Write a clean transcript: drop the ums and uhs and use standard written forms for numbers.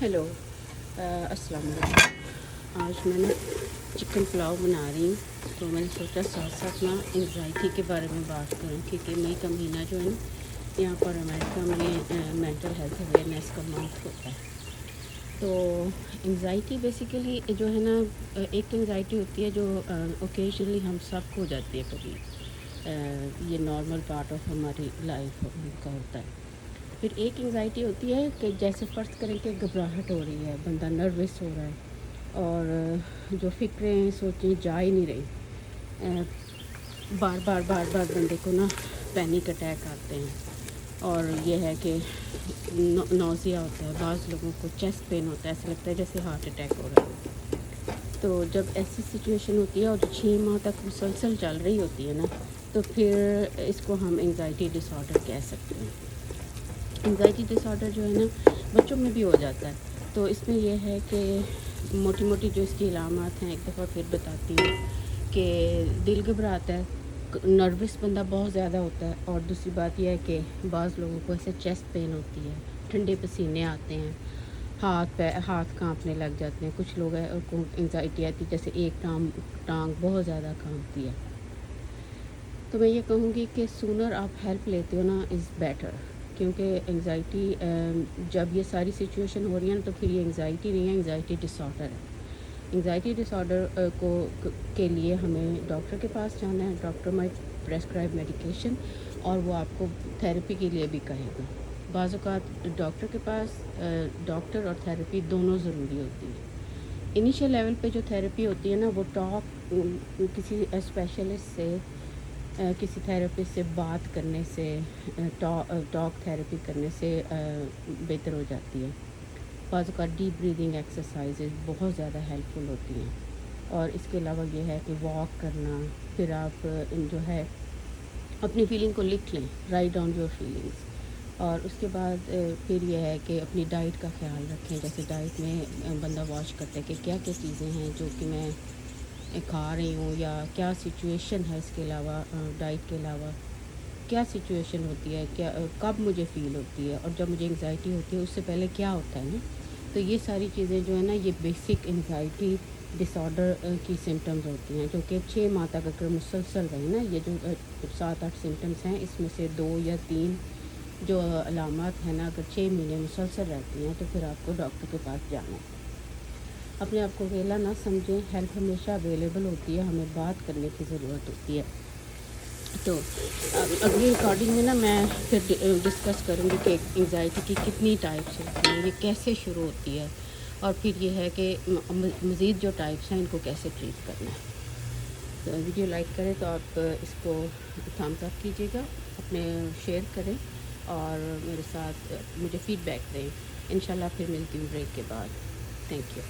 Hello, السلام علیکم۔ آج میں نے چکن پلاؤ بنا رہی ہوں، تو میں نے سوچا ساتھ ساتھ نا انگزائٹی کے بارے میں بات کروں، کیونکہ مئی کا مہینہ جو ہے نا یہاں پر امریکہ میں مینٹل ہیلتھ اویئرنیس کا منتھ ہوتا ہے۔ تو انگزائٹی بیسیکلی جو ہے نا، ایک تو انگزائٹی ہوتی ہے جو اوکیجنلی ہم سب کو ہو جاتی ہے کبھی، یہ نارمل پارٹ آف ہماری لائف کا ہوتا ہے۔ پھر ایک انگزائٹی ہوتی ہے کہ جیسے فرض کریں کہ گھبراہٹ ہو رہی ہے، بندہ نروس ہو رہا ہے اور جو فکریں سوچیں جا ہی نہیں رہی، بار بار بندے کو نا پینک اٹیک آتے ہیں، اور یہ ہے کہ نوزیا ہوتا ہے، بعض لوگوں کو چیسٹ پین ہوتا ہے، ایسا لگتا ہے جیسے ہارٹ اٹیک ہو رہا ہے۔ تو جب ایسی سچویشن ہوتی ہے اور 6 ماہ تک مسلسل چل رہی ہوتی ہے نا، تو پھر اس کو ہم انگزائٹی ڈس آرڈر کہہ سکتے ہیں۔ انگزائٹی ڈس آرڈر جو ہے نا بچوں میں بھی ہو جاتا ہے، تو اس میں یہ ہے کہ موٹی موٹی جو اس کی علامات ہیں ایک دفعہ پھر بتاتی ہوں کہ دل گھبراتا ہے، نروس بندہ بہت زیادہ ہوتا ہے، اور دوسری بات یہ ہے کہ بعض لوگوں کو ایسے چیسٹ پین ہوتی ہے، ٹھنڈے پسینے آتے ہیں، ہاتھ کانپنے لگ جاتے ہیں، کچھ لوگ کو انگزائٹی آتی ہے جیسے ایک ٹانگ بہت زیادہ کانپتی ہے۔ تو میں یہ کہوں گی کہ سونر آپ ہیلپ لیتے ہو نا از بیٹر، کیونکہ انگزائٹی جب یہ ساری سچویشن ہو رہی ہیں تو پھر یہ انگزائٹی نہیں ہے، انگزائٹی ڈس آرڈر ہے۔ انگزائٹی ڈس آرڈر کے لیے ہمیں ڈاکٹر کے پاس جانا ہے، ڈاکٹر مائٹ پریسکرائب میڈیکیشن، اور وہ آپ کو تھیراپی کے لیے بھی کہے گا۔ بعض اوقات ڈاکٹر کے پاس ڈاکٹر اور تھیراپی دونوں ضروری ہوتی ہے۔ انیشیل لیول پہ جو تھیراپی ہوتی ہے نا، وہ کسی اسپیشلسٹ سے، کسی تھیراپسٹ سے بات کرنے سے، ٹاک تھیراپی کرنے سے بہتر ہو جاتی ہے۔ بعض اوقات ڈیپ بریدنگ ایکسرسائزز بہت زیادہ ہیلپ فل ہوتی ہیں، اور اس کے علاوہ یہ ہے کہ واک کرنا، پھر آپ جو ہے اپنی فیلنگ کو لکھ لیں، رائٹ ڈاؤن یور فیلنگس، اور اس کے بعد پھر یہ ہے کہ اپنی ڈائٹ کا خیال رکھیں۔ جیسے ڈائٹ میں بندہ واچ کرتا ہے کہ کیا کیا چیزیں ہیں جو کہ میں کھا رہی ہوں، یا کیا سچویشن ہے، اس کے علاوہ ڈائٹ کے علاوہ کیا سچویشن ہوتی ہے، کیا کب مجھے فیل ہوتی ہے، اور جب مجھے انگزائٹی ہوتی ہے اس سے پہلے کیا ہوتا ہے نا۔ تو یہ ساری چیزیں جو ہے نا، یہ بیسک انگزائٹی ڈس آرڈر کی سمٹمز ہوتی ہیں، جو کہ 6 ماہ تک اگر مسلسل رہے نا، یہ جو 7-8 سمٹمز ہیں، اس میں سے 2 یا 3 جو علامات ہیں نا، اگر 6 مہینے مسلسل رہتی ہیں تو پھر آپ کو ڈاکٹر کے پاس جانا ہے۔ اپنے آپ کو اکیلا نہ سمجھیں، ہیلپ ہمیشہ اویلیبل ہوتی ہے، ہمیں بات کرنے کی ضرورت ہوتی ہے۔ تو اگلی ریکارڈنگ میں نا میں پھر ڈسکس کروں گی کہ انگزائٹی کی کتنی ٹائپس ہوتی ہیں، یہ کیسے شروع ہوتی ہے، اور پھر یہ ہے کہ مزید جو ٹائپس ہیں ان کو کیسے ٹریٹ کرنا ہے۔ تو ویڈیو لائک کریں تو آپ اس کو تھامس اپ کیجیے گا، اپنے شیئر کریں، اور میرے ساتھ مجھے فیڈ بیک دیں۔ انشاءاللہ پھر ملتی ہوں بریک کے بعد۔ Thank you.